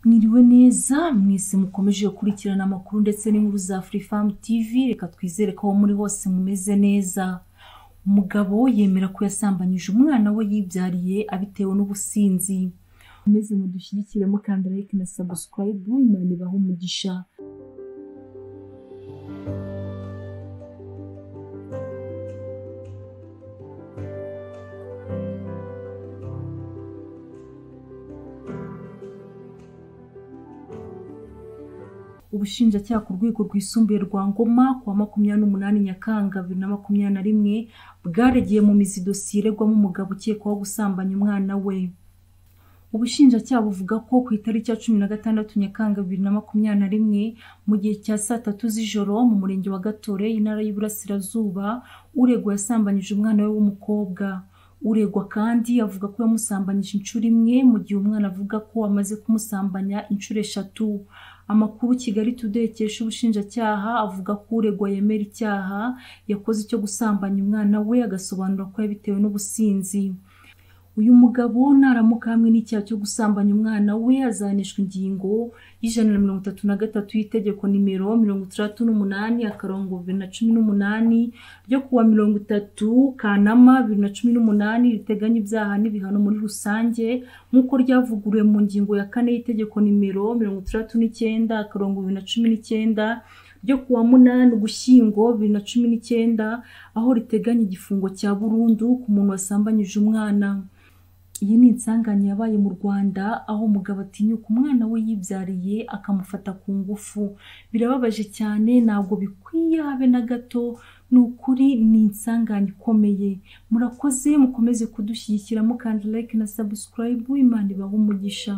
Mwiriwe neza mwese mukomeje gukurikirana amakuru ndetse n'inkuru za Freefarm TV. Reka twizere ko muri hose mumeze neza. Umugabo yemera ko yasambanyije umwana we yibyariye abitewe n'ubusinzi. Mumeze mudushyigikire mukanda like na subscribe, Imana ibahe umugisha. Ubushinjacyaha ku rwego rwisumbuye rwa Ngoma kuwa 28 Nyakanga 2021 bwaregeye mu mizi dosiye iregwamo umugabo ukekwaho gusambanya umwana we. Ubushinjacyaha buvuga ko ku itariki ya 16 Nyakanga 2021 mu gihe cya saa 3 z'ijoro mu murenge wa Gatore intara y'Iburasirazuba uregwa yasambanyije umwana we w'umukobwa. Uregwa kandi avuga ko yamusambanyije inshuro imwe mu gihe umwana avuga ko amaze kumusambanya inshuro 3. Amakuru Kigali Today kesha ubushinjacyaha avuga ko uregwa yemera icyaha yakoze cyo gusambanya umwana we agasobanura ko yabitewe n'ubusinzi. Uyu mugabo naramuka hamwe n'icyaha cyo gusambanya umwana we azanishwa ingingo y'133 y'itegeko nimero 68/2018 ryo kuwa 30 Kanama 2018 riteganya ibyaha n'ibihano muri rusange nk'uko ryavuguruwe mu ngingo ya 4 y'itegeko nimero 39/2019 ryo kuwa 8 Ugushyingo 2019 aho riteganya igifungo cya burundu ku muntu wasambanyije umwana. Iyi ni insanganya yabaye mu Rwanda aho umugabo atinyuka umwana we yibyariye akamufata ku ngufu. Birababaje cyane, ntabwo bikwiye habe na gato, n'ukuri ni insanganya ikomeye. Murakoze mukomeze kudushyigikira mukanda like na subscribe, Imana ibahe umugisha.